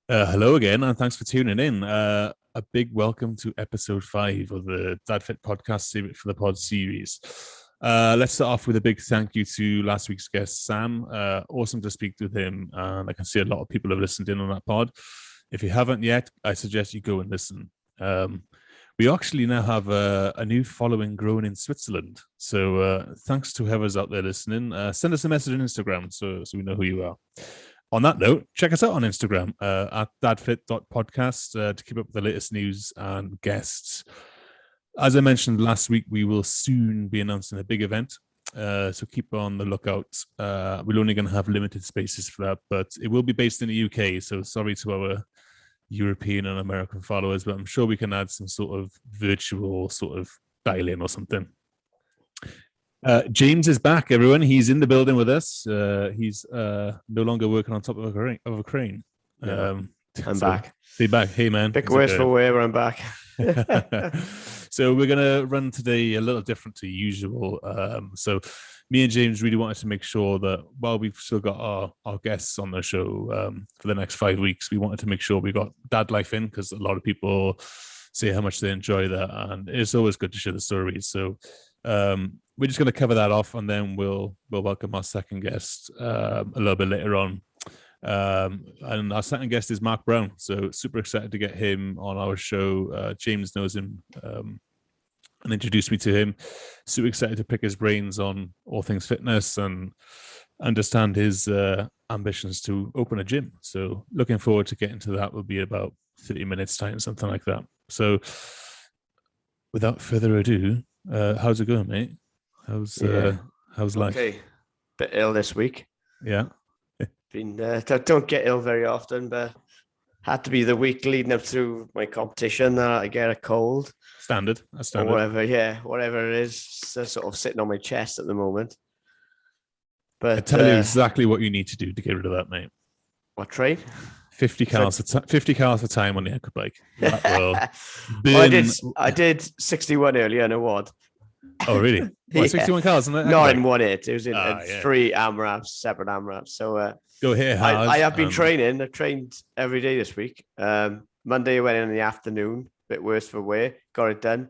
Hello again, and thanks for tuning in. A big welcome to episode 5 of the DadFit.Podcast for the pod series. Let's start off with a big thank you to last week's guest, Sam. Awesome to speak with him, and I can see a lot of people have listened in on that pod. If you haven't yet, I suggest you go and listen. We actually now have a new following growing in Switzerland. So thanks to whoever's out there listening. Send us a message on Instagram so we know who you are. On that note, check us out on Instagram at DadFit.Podcast to keep up with the latest news and guests. As I mentioned last week, we will soon be announcing a big event. So keep on the lookout. We're only going to have limited spaces for that, but it will be based in the UK. So sorry to our European and American followers, but I'm sure we can add some sort of virtual sort of dial-in or something. James is back, everyone. He's in the building with us. He's no longer working on top of a crane. I'm back. Be back. Hey, man. Big words for where I'm back. So we're going to run today a little different to usual. So me and James really wanted to make sure that while we've still got our guests on the show for the next 5 weeks, we wanted to make sure we got Dadlife in because a lot of people say how much they enjoy that. And it's always good to share the stories. So we're just going to cover that off, and then we'll welcome our second guest a little bit later on. And our second guest is Mark Brown. So super excited to get him on our show. James knows him and introduced me to him. Super excited to pick his brains on all things fitness and understand his ambitions to open a gym. So looking forward to getting to that. Will be about 30 minutes time, something like that. So without further ado, how's it going, mate? How's life? Okay, bit ill this week. Yeah, Been don't get ill very often, but had to be the week leading up to my competition. I get a cold, standard, or whatever it is, sort of sitting on my chest at the moment. But I tell you exactly what you need to do to get rid of that, mate. What train? 50 cars a time on the echo bike. That will I did 61 earlier in a WOD. Oh, really? What, 61 cars? Not in 1.8. It was in 3 AMRAPs, separate AMRAPs. So go here, hard. I have been training. I've trained every day this week. Monday I went in the afternoon, bit worse for wear, got it done.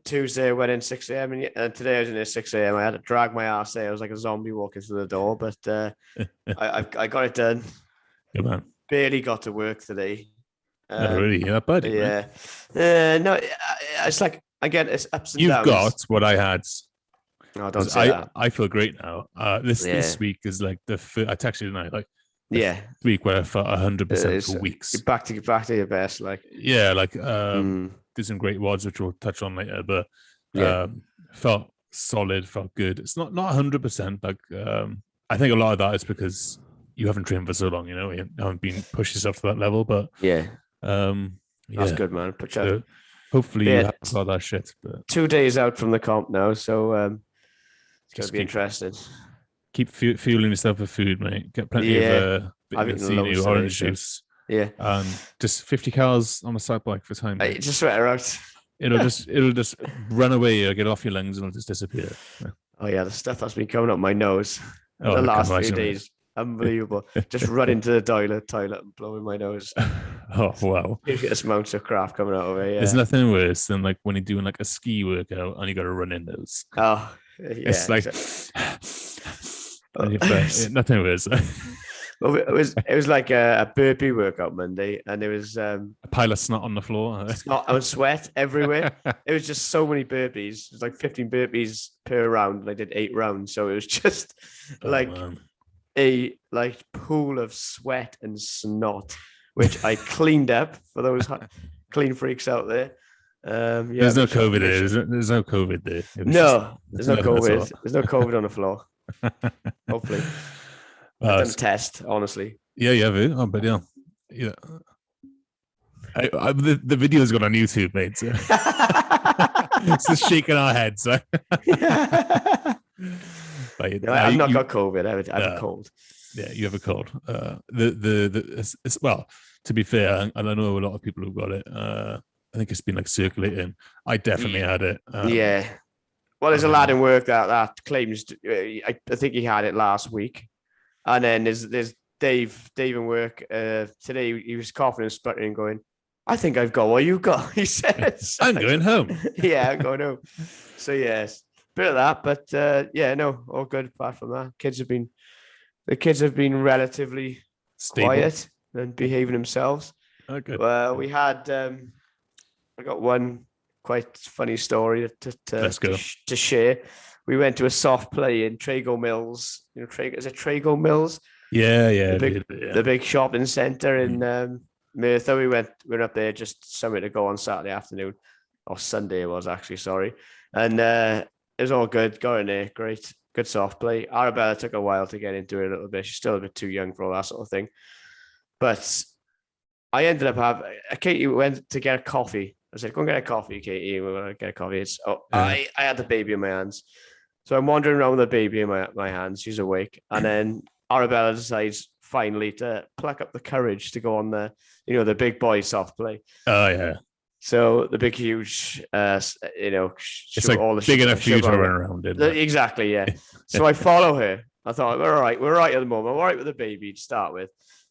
Tuesday I went in 6 a.m. and today I was in at 6 a.m. I had to drag my ass there. I was like a zombie walking through the door, but I got it done. Good man. Barely got to work today. Not really that bad. Yeah. No, it's like, again, it's ups and You've downs. got what I had. No, don't say that. I feel great now. This week is like I texted you tonight, like week where I felt 100% for weeks. You're back to your best, like did some great WODs which we'll touch on later, but felt solid, felt good. It's not 100%. Like I think a lot of that is because you haven't trained for so long, you haven't been pushed yourself to that level, but that's good, man. So hopefully you have got that shit. But 2 days out from the comp now, so it's going to be interesting. Keep fueling yourself with food, mate. Get plenty of orange juice. Yeah, and just 50 calories on a side bike for time. Just sweat her out. It'll just run away or get off your lungs and it'll just disappear. Yeah. Oh yeah, the stuff that's been coming up my nose the last few days. Unbelievable. Just run into the toilet and blowing my nose. Oh wow. You get amounts of crap coming out of it. Yeah. There's nothing worse than like when you're doing like a ski workout and you gotta run in those. Oh yeah. It's like nothing worse. Well, it was like a burpee workout Monday, and there was a pile of snot on the floor. Snot and sweat everywhere. It was just so many burpees. It was like 15 burpees per round, and I did 8 rounds. So it was just a pool of sweat and snot, which I cleaned up for those clean freaks out there. There's no COVID there. There's no COVID there. No, there's no COVID. There's no COVID on the floor. Hopefully. I've done a test, honestly. Yeah, you have it. Oh, but yeah. The video's got on YouTube, mate. So. It's just shaking our heads. So. I've not got COVID. I have a cold. Yeah, you have a cold. Well, to be fair, and I know a lot of people who've got it. I think it's been like circulating. I definitely had it. Yeah. Well, there's a lad in work that claims. I think he had it last week. And then there's Dave in work today, he was coughing and sputtering, going, "I think I've got what you got." He said, I'm going home. Yeah, I'm going home. So yes, bit of that, but yeah, no, all good. Apart from that, the kids have been relatively Stable. quiet and behaving themselves. Oh, good. We had, I got one quite funny story to share. We went to a soft play in Trago Mills. You know, is it Trago Mills? Yeah. The big shopping centre in Merthyr. We went up there just somewhere to go on Saturday afternoon, or Sunday it was actually, sorry. And it was all good. Got in there, great, good soft play. Arabella took a while to get into it a little bit. She's still a bit too young for all that sort of thing. But I ended up having, Katie went to get a coffee. I said, "Go and get a coffee, Katie. We're going to get a coffee." I had the baby in my hands. So I'm wandering around with the baby in my hands. She's awake. And then Arabella decides finally to pluck up the courage to go on the big boy soft play. Oh, yeah. So the big, huge, it's like all the big enough for you to run around in. Exactly, yeah. So I follow her. I thought, we're all right at the moment. We're all right with the baby to start with.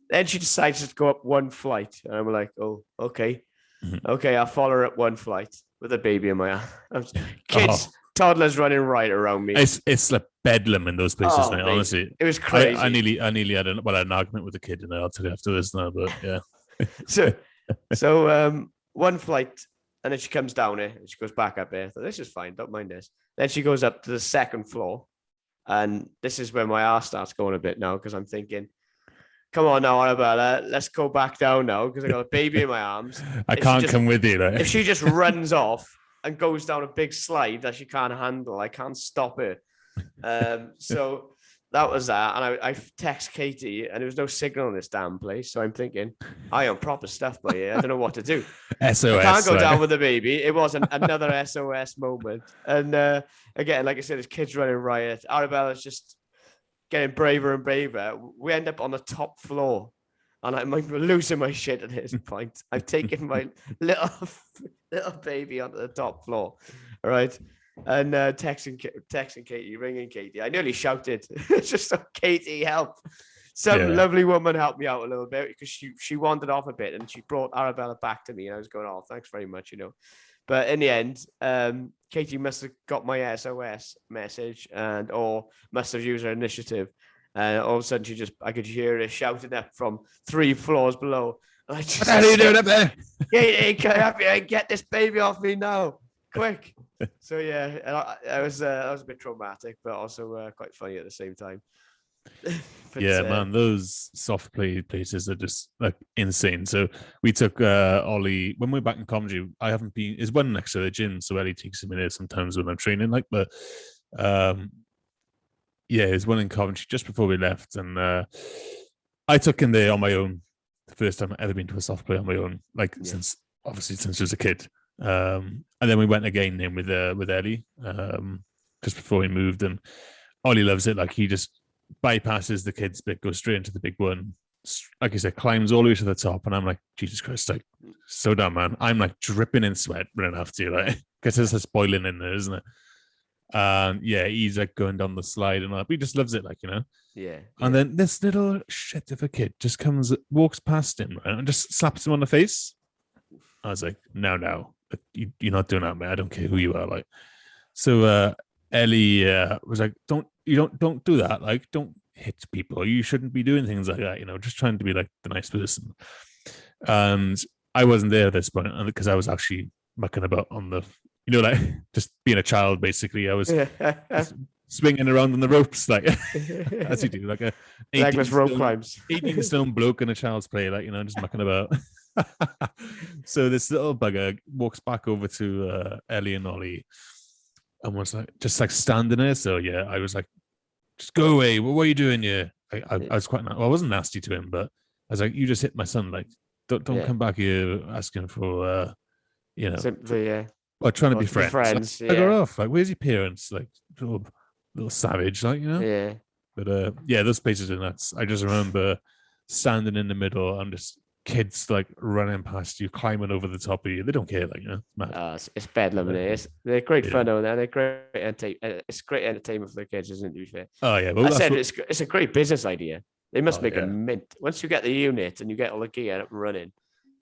Then she decides to go up one flight. And I'm like, oh, okay. Okay, I'll follow her up one flight with a baby in my arms. Kids, toddlers running right around me. It's like bedlam in those places now, honestly. It was crazy. I nearly had an argument with a kid, and I'll tell you after this now, but yeah. So one flight, and then she comes down here, and she goes back up here. I thought, this is fine, don't mind this. Then she goes up to the second floor, and this is where my arse starts going a bit now, because I'm thinking, come on now, Arabella, let's go back down now, because I got a baby in my arms. I can't come with you. Like. If she just runs off and goes down a big slide that she can't handle, I can't stop her. So that was that. And I text Katie, and there was no signal in this damn place. So I'm thinking, I am proper stuff by here. I don't know what to do. SOS. I can't go down with the baby. It was another SOS moment. And again, like I said, there's kids running riot. Arabella's just getting braver and braver. We end up on the top floor, and I'm losing my shit at this point. I've taken my little baby onto the top floor, all right, and texting Katie, ringing Katie. I nearly shouted, just Katie, help! Some lovely woman helped me out a little bit, because she wandered off a bit, and she brought Arabella back to me, and I was going, "Oh, thanks very much," But in the end, Katie must have got my SOS message or must have used her initiative. And all of a sudden, I could hear her shouting up from 3 floors below. And what the hell are you doing up there? Katie, get this baby off me now, quick. So yeah, that was a bit traumatic, but also quite funny at the same time. But, man, those soft play places are just like insane. So we took Ollie when we were back in Coventry. I haven't been. There's one next to the gym, so Ellie takes him in there sometimes when I'm training. But there's one in Coventry just before we left, and I took him there on my own. The first time I've ever been to a soft play on my own, since I was a kid. And then we went again then with Ellie just before he moved, and Ollie loves it. Like, he just bypasses the kids bit, goes straight into the big one. Like I said, climbs all the way to the top, and I'm like, Jesus Christ, like, so damn, man. I'm like dripping in sweat running after you, like, because it's just boiling in there, isn't it? He's like going down the slide and all that. But he just loves it, like, Yeah. And then this little shit of a kid just walks past him, right, and just slaps him on the face. I was like, no, you're not doing that, man. I don't care who you are, like. So Ellie was like, don't do that. Like, don't hit people. You shouldn't be doing things like that. Just trying to be like the nice person. And I wasn't there at this point because I was actually mucking about on the, like just being a child. Basically, I was just swinging around on the ropes, like as you do, like a rope climbs, 18-stone bloke in a child's play, like just mucking about. So this little bugger walks back over to Ellie and Ollie. And was like just like standing there. So yeah, I was like, just go away. What are you doing here? I was quite. Well, I wasn't nasty to him, but I was like, you just hit my son. Like, don't come back here asking for, simply, or trying to be friends. Like, I got off. Like, where's your parents? Like, little savage, like, Yeah. But those places are nuts. I just remember standing in the middle and just kids like running past you, climbing over the top of you. They don't care, like, mad. It's bedlam. They're great fun over there. They're great entertainment. It's great entertainment for the kids, isn't it? To be fair. Oh yeah, well, it's a great business idea. They must make a mint. Once you get the unit and you get all the gear up and running,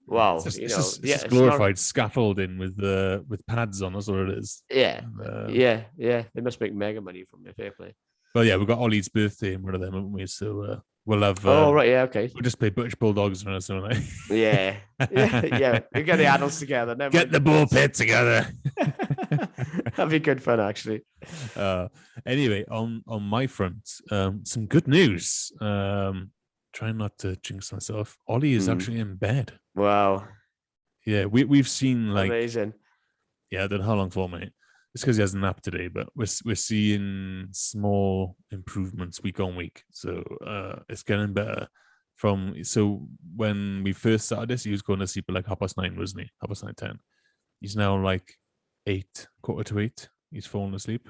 wow, it's just it's glorified scaffolding with pads on. That's what it is. Yeah, yeah. They must make mega money from it. Fair play. Well, yeah, we've got Ollie's birthday in one of them, haven't we? So we'll have. Right, yeah, okay. We'll just play British Bulldogs or something. Yeah. You get the adults together. Get the ball pit together. That'd be good fun, actually. Anyway, on my front, some good news. Trying not to jinx myself. Ollie is actually in bed. Wow. Yeah, we've seen like amazing. Yeah, I don't know how long for, mate. It's because he has a nap today, but we're seeing small improvements week on week. So it's getting better. So when we first started this, he was going to sleep at like 9:30, wasn't he? 9:30, 10. He's now like 8, 7:45. He's fallen asleep.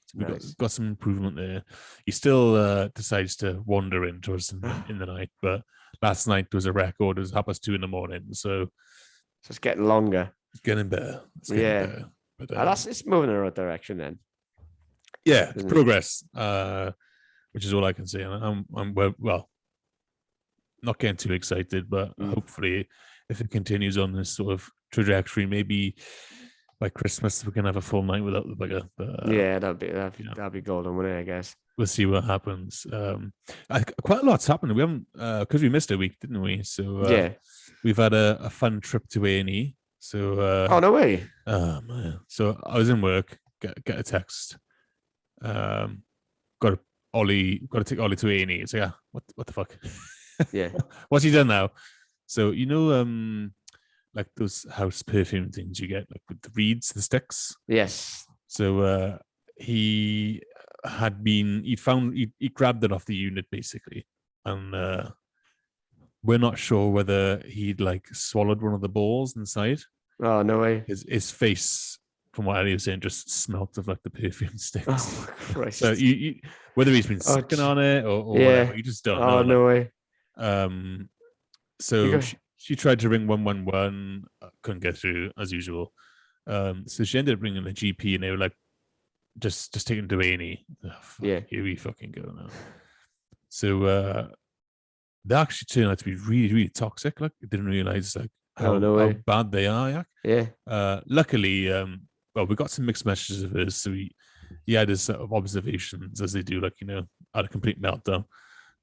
So we've got some improvement there. He still decides to wander into us in the night, but last night was a record. It was 2:30 in the morning. So it's getting longer. It's getting better. It's getting better. But, it's moving in the right direction then. Yeah, it's progress, which is all I can say. And I'm well, not getting too excited, but hopefully, if it continues on this sort of trajectory, maybe by Christmas we can have a full night without the bugger. But, yeah, that'd be golden, wouldn't it? I guess we'll see what happens. Quite a lot's happened. We haven't because we missed a week, didn't we? So we've had a fun trip to A&E. So oh, no way. Oh man. So I was in work, get a text. Got to take Ollie to A&E. So yeah, what the fuck? Yeah. What's he done now? So like those house perfume things you get, like with the reeds, the sticks. Yes. So he grabbed it off the unit basically, and we're not sure whether he'd like swallowed one of the balls inside. Oh, no way. His face, from what Ellie was saying, just smelt of like the perfume sticks. Oh, Christ. So you whether he's been sucking on it or whatever, you just don't know. Oh, no way. So she tried to ring 111, couldn't get through as usual. So she ended up ringing the GP, and they were like, just take him to A&E. Here we fucking go now. So they actually turned out to be really, really toxic. Like, I didn't realize like how bad they are. Yeah. Luckily, we got some mixed messages of his. So he had his sort of observations as they do, like, had a complete meltdown.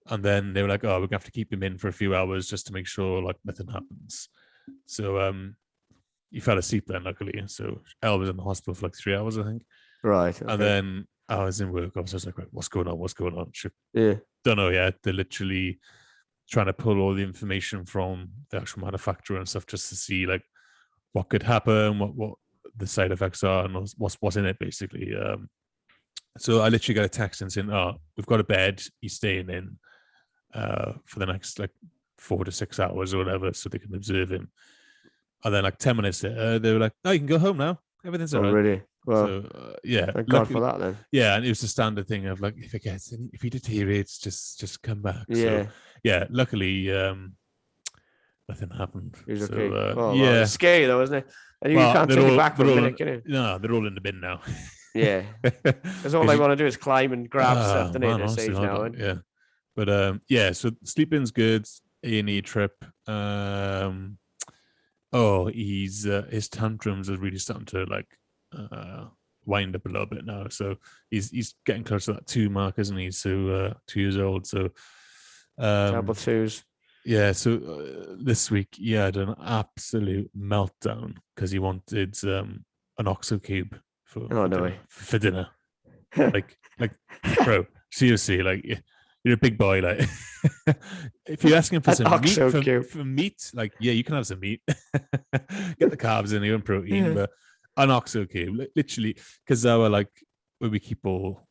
And then they were like, oh, we're gonna have to keep him in for a few hours just to make sure like nothing happens. So he fell asleep then, luckily. So Elle was in the hospital for like 3 hours, I think. Right. Okay. And then I was in work. I was just like, right, what's going on? Yeah. Don't know yet. They're literally trying to pull all the information from the actual manufacturer and stuff just to see like what could happen, what the side effects are, and what's in it basically. So I literally got a text and saying, "Oh, we've got a bed. He's staying in for the next like 4 to 6 hours or whatever, so they can observe him." And then like 10 minutes later, they were like, "Oh, you can go home now. Everything's all right." Really? Well, so yeah, thank God for that then. Yeah, and it was the standard thing of like, if he deteriorates, just come back. Yeah. So, yeah, luckily nothing happened. He's so, okay. Yeah, it's scary though, isn't it? And you can't take it back for a minute, can you? No, they're all in the bin now. Yeah, because all they want to do is climb and grab stuff, don't they? At this age now, yeah. But yeah, so sleeping's good. A&E trip. His tantrums are really starting to like wind up a little bit now. So he's getting close to that 2 mark, isn't he? So 2 years old. So terrible twos. Yeah. So this week he had an absolute meltdown because he wanted an OXO cube for dinner. like bro, seriously, like you're a big boy. Like if you're asking for some meat for meat, like you can have some meat. Get the carbs in here and protein, but an OXO cube, literally, because our like where we keep all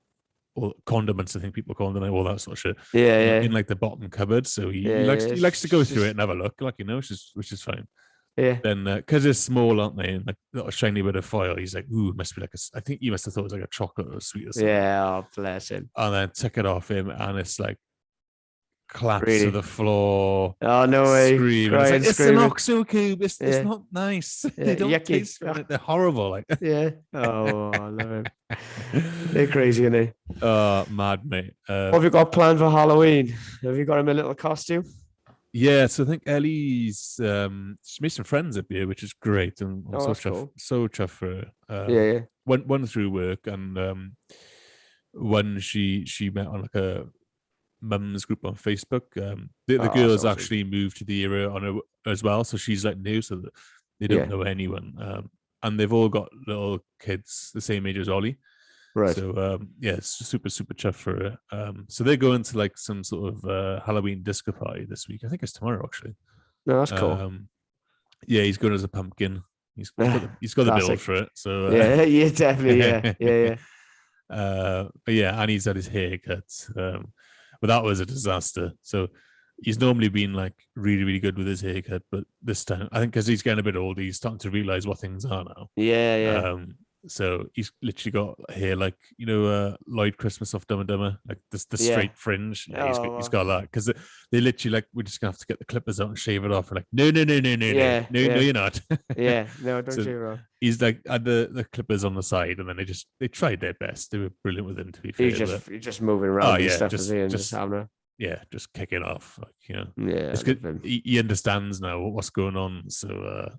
condiments, I think people call them, all that sort of shit. Yeah. In like the bottom cupboard, so he likes to go through it and have a look, like which is fine. Yeah. Then because they're small, aren't they? And like a shiny bit of foil, he's like, "Ooh, it must be like I think he must have thought it was like a chocolate or sweet or something." Yeah, oh, bless him. And then took it off him, and it's like collapse to Really? the floor, Oh, no way. screaming. It's Crying, like, it's an screaming. oxo cube. It's Yeah. not nice. They Yeah. don't Yucky. taste right. They're horrible. Like, Yeah. Oh, I love him. They're crazy, aren't they? oh, mad mate. What have you got planned for Halloween? Have you got him a little costume? Yeah, so I think Ellie's she made some friends up here, which is great, and I'm Oh, that's cool. so chuffed for her. Yeah. Went through work, and when she met on like a mum's group on Facebook, the Oh, that's girls awesome. actually moved to the area on her as well, so she's like new, so that they don't know anyone, and they've all got little kids the same age as Ollie. Right. So yeah, it's super chuffed for her. So they're going to like some sort of Halloween disco party this week. I think it's tomorrow actually. No, that's cool. Yeah, he's going as a pumpkin. He's got the build for it. So yeah, definitely, yeah. But yeah, and he's had his haircut. But that was a disaster. So he's normally been like really good with his haircut, but this time I think because he's getting a bit older, he's starting to realize what things are now. Yeah. So he's literally got hair like Lloyd Christmas off Dumb and Dumber, like the straight fringe. Yeah, he's got that because they literally like, we're just gonna have to get the clippers out and shave it off. We're like, no, you're not. Yeah, no, don't you wrong. He's like had the clippers on the side, and then they tried their best. They were brilliant with him, to be fair. He's just moving around and stuff, just having a... Yeah, just kicking off, like, Yeah, it's good. He understands now what's going on. So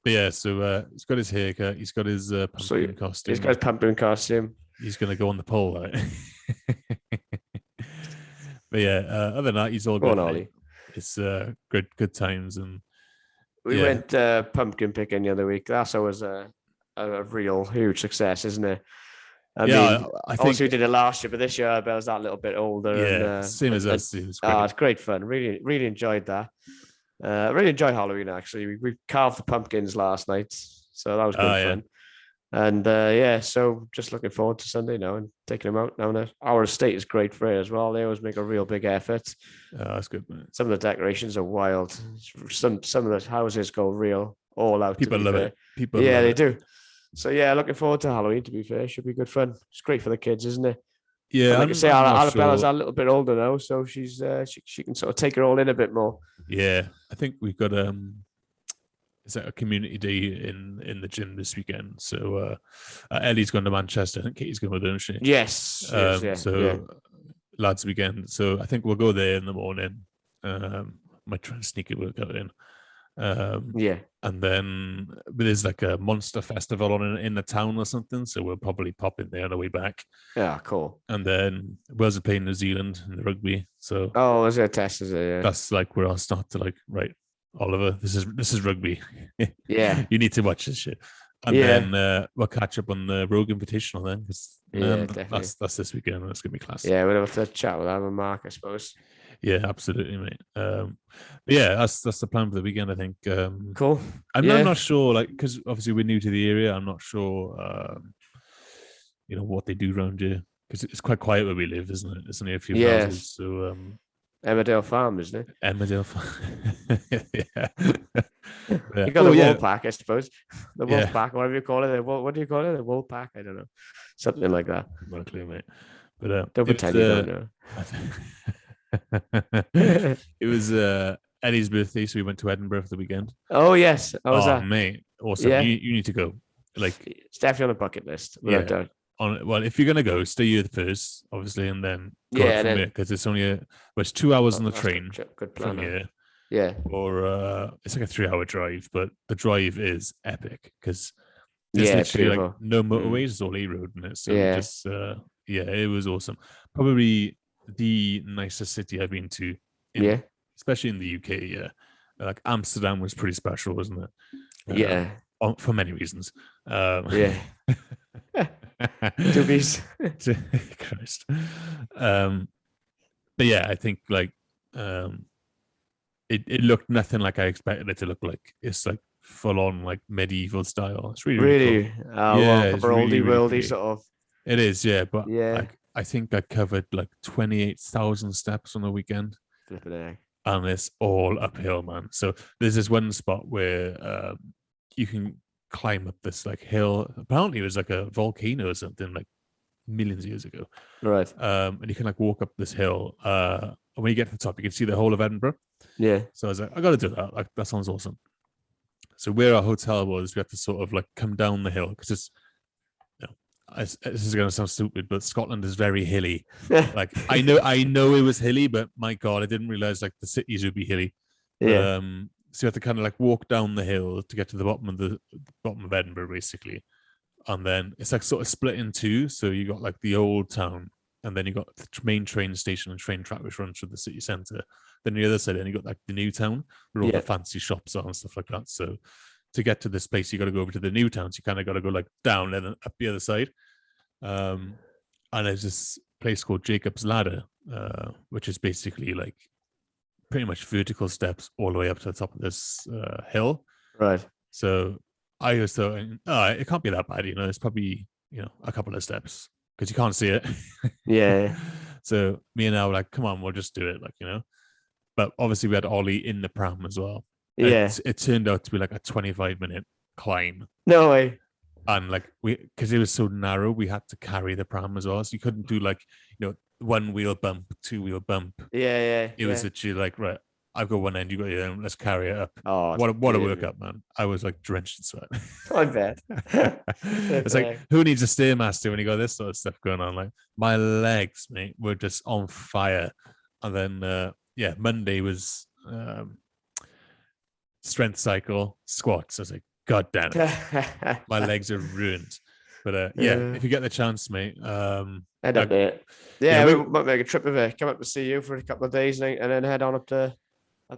but yeah, so he's got his haircut, he's got his pumpkin costume. He's got his pumpkin costume. He's gonna go on the pole, right? But yeah, other than that, he's all good. Ollie. It's good times, and we went pumpkin picking the other week. That's always a real huge success, isn't it? I mean, I think obviously we did it last year, but this year I was that little bit older. Yeah, and, same as us. It's great fun. Really enjoyed that. Really enjoy Halloween, actually. We carved the pumpkins last night, so that was good fun. And so just looking forward to Sunday now and taking them out now. Our estate is great for it as well. They always make a real big effort. That's good, man. Some of the decorations are wild. Some of the houses go real all out. People love it. They do. So yeah, looking forward to Halloween, to be fair. Should be good fun. It's great for the kids, isn't it? Yeah, and like I say, Arabella's a little bit older now, so she's she can sort of take it all in a bit more. Yeah, I think we've got is that a community day in the gym this weekend? So Ellie's gone to Manchester. I think Katie's going with her, isn't she? Yes. Lads weekend. So I think we'll go there in the morning. Might try and sneak a workout in. And then there's like a monster festival on in the town or something, so we'll probably pop in there on the way back. Yeah, cool. And then Wales are playing New Zealand in the rugby, so is it a test? Is it? Yeah. That's like where I'll start to like, right, Oliver, this is rugby. Yeah, you need to watch this shit. And then we'll catch up on the Rogue Invitational then, because that's this weekend. That's gonna be class. Yeah, we'll have to chat with Adam and Mark, I suppose. Yeah, absolutely, mate. But yeah, that's the plan for the weekend, I think. Cool. I'm not sure, like, because obviously we're new to the area. I'm not sure, what they do around here, because it's quite quiet where we live, isn't it? It's only a few houses. So Emmerdale Farm, isn't it? Emmerdale Farm. Yeah. You got the Wolf Pack, I suppose. The Wolf Pack, whatever you call it. What do you call it? The Wolf Pack? I don't know. Something like that. Not clear, mate. But don't pretend you don't know. It was Eddie's birthday, so we went to Edinburgh for the weekend. Oh yes, how was that? Mate, awesome. Yeah. You need to go. Like, it's definitely on the bucket list. Well, if you're gonna go, stay here first, obviously, and then go from there, because it's only it's 2 hours on the train. Good plan. From here. Yeah. Or it's like a 3-hour drive, but the drive is epic because there's literally like no motorways, it's all A road in it. So it was awesome. Probably the nicest city I've been to. Especially in the UK. Yeah, like Amsterdam was pretty special, wasn't it? For many reasons. Christ. But yeah, I think like it looked nothing like I expected it to look like. It's like full on like medieval style. It's really cool. Proper oldie worldy sort of. It is, yeah. But I think I covered like 28,000 steps on the weekend. Flipping egg. And it's all uphill, man. So there's this one spot where you can climb up this like hill. Apparently it was like a volcano or something like millions of years ago. Right. And you can like walk up this hill. And when you get to the top, you can see the whole of Edinburgh. Yeah. So I was like, I got to do that. Like, that sounds awesome. So where our hotel was, we had to sort of like come down the hill because it's, this is going to sound stupid, but Scotland is very hilly. Like I know it was hilly, but my God, I didn't realize like the cities would be hilly. Yeah. So you have to kind of like walk down the hill to get to the bottom of Edinburgh, basically. And then it's like sort of split in two. So you got like the old town, and then you got the main train station and train track which runs through the city centre. Then the other side, then you got like the new town where all the fancy shops are and stuff like that. So to get to this place, you got to go over to the new town. So you kind of got to go like down and then up the other side. And there's this place called Jacob's Ladder, which is basically like pretty much vertical steps all the way up to the top of this hill. Right. So I was thinking, it can't be that bad, it's probably, a couple of steps because you can't see it. Yeah. So me and I were like, come on, we'll just do it, But obviously we had Ollie in the pram as well. Yeah. It turned out to be like a 25-minute climb. No way. And because it was so narrow, we had to carry the pram as well. So you couldn't do one wheel bump, two wheel bump. Yeah. It was literally like, right, I've got one end, you got the other end, let's carry it up. Oh, what a workout, man. I was like drenched in sweat. I bet. It's like, who needs a Stairmaster when you got this sort of stuff going on? Like my legs, mate, were just on fire. And then, Monday was strength cycle, squats. I was like, God damn it. My legs are ruined. But if you get the chance, mate. Head up there. Yeah, we might make a trip of it. Come up to see you for a couple of days and then head on up to.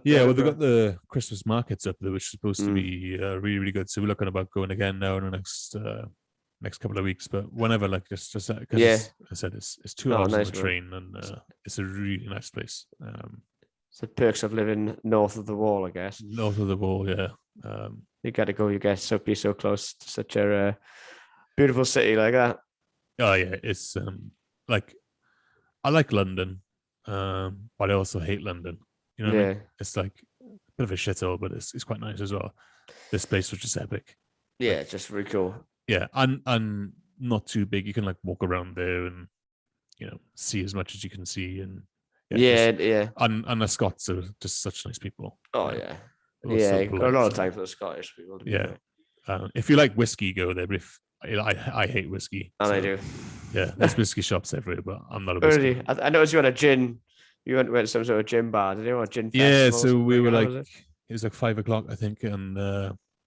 Well, they've got the Christmas markets up there, which is supposed to be really, really good. So we're looking about going again now in the next couple of weeks. But whenever, just because I said it's 2 hours on the train, and it's a really nice place. It's the perks of living north of the wall, I guess. North of the wall, yeah. You got to go, you guys, be so close to such a beautiful city like that. Oh yeah, it's I like London, but I also hate London. You know what I mean? It's like a bit of a shithole, but it's quite nice as well. This place was just epic. Yeah, it's just really cool. Yeah, and not too big. You can walk around there and see as much as you can see, and and the Scots are just such nice people. Oh yeah. So polite, got a lot of time for the Scottish people. If you like whiskey, go there. But I hate whiskey. And I do. Yeah, there's whiskey shops everywhere, but I'm not a whiskey. I noticed you had a gin. You went to some sort of gin bar. Did you want a gin? Yeah, so we were it was like 5 o'clock, I think, and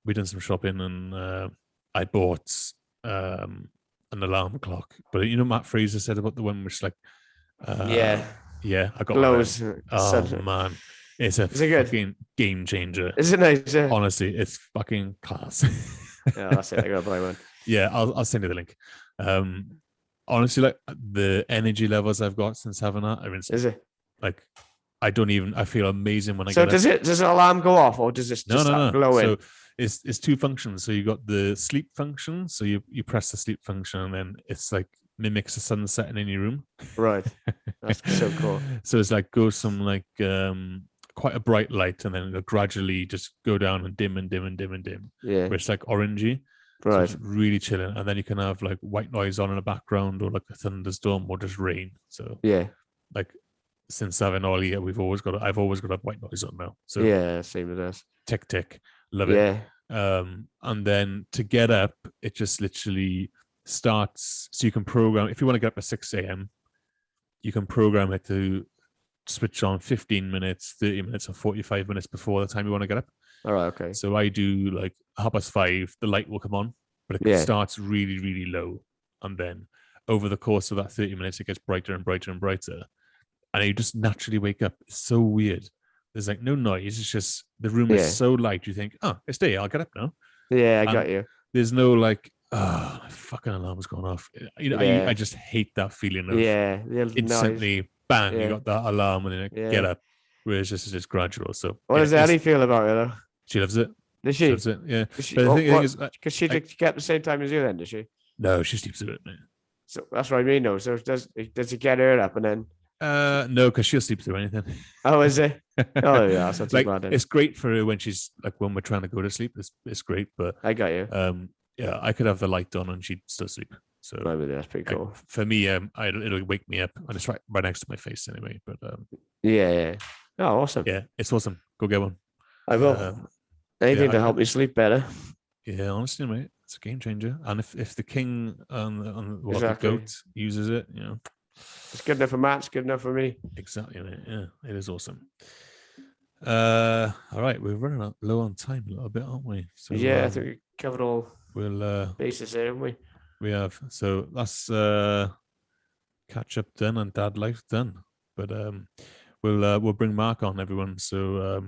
we done some shopping, and I bought an alarm clock. But Matt Fraser said about the one which I got glows. Oh man. It's a fucking game changer. Is it nice? Yeah. Honestly, it's fucking class. Yeah, that's it. I gotta buy one. Yeah, I'll send you the link. Honestly, the energy levels I've got since having that, is it? I feel amazing when I get it. So does an alarm go off, or does it just start glowing? So it's two functions. So you got the sleep function. So you press the sleep function, and then it's mimics the sun setting in your room. Right. That's so cool. So it's goes from quite a bright light, and then it'll gradually just go down and dim and dim and dim and dim. Yeah. Where it's orangey. Right. So it's really chilling. And then you can have white noise on in the background, or a thunderstorm, or just rain. So since having Ollie, I've always got a white noise on now. So yeah, same as us. Tick tick. Love it. Yeah. And then to get up, it just literally starts. So you can program if you want to get up at 6 a.m. You can program it to switch on 15 minutes, 30 minutes, or 45 minutes before the time you want to get up. All right, okay. So I do 5:30, the light will come on, but it starts really, really low. And then over the course of that 30 minutes, it gets brighter and brighter and brighter. And you just naturally wake up. It's so weird. There's no noise. It's just the room is so light. You think, oh, it's day. I'll get up now. Yeah, I got you. There's no my fucking alarm's going off. I just hate that feeling of instantly noise. Bang, you got that alarm and then get up. Whereas this is just gradual. So what does Ellie feel about it though? She loves it. Does she? She loves it, yeah. But the thing is, because she get up the same time as you then, does she? No, she sleeps a bit, man. So that's what I mean though. So does it get her up and then? No, because she'll sleep through anything. Oh, is it? Oh yeah, that's not too bad. It's great for her when she's when we're trying to go to sleep. It's great, but I got you. I could have the light on and she'd still sleep. So that's pretty cool. For me, it'll wake me up, and it's right next to my face anyway. But yeah. Oh, awesome. Yeah, it's awesome. Go get one. I will. Anything to help you sleep better. Yeah, honestly, mate, it's a game changer. And if the king on the Exactly. goat uses it, it's good enough for Matt. It's good enough for me. Exactly, mate. Yeah, it is awesome. All right, we're running low on time a little bit, aren't we? So I think we covered all bases there, haven't we? We have. So that's catch up done and Dadlife done. But we'll bring Mark on, everyone. So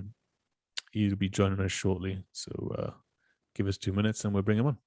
he'll be joining us shortly. So give us 2 minutes and we'll bring him on.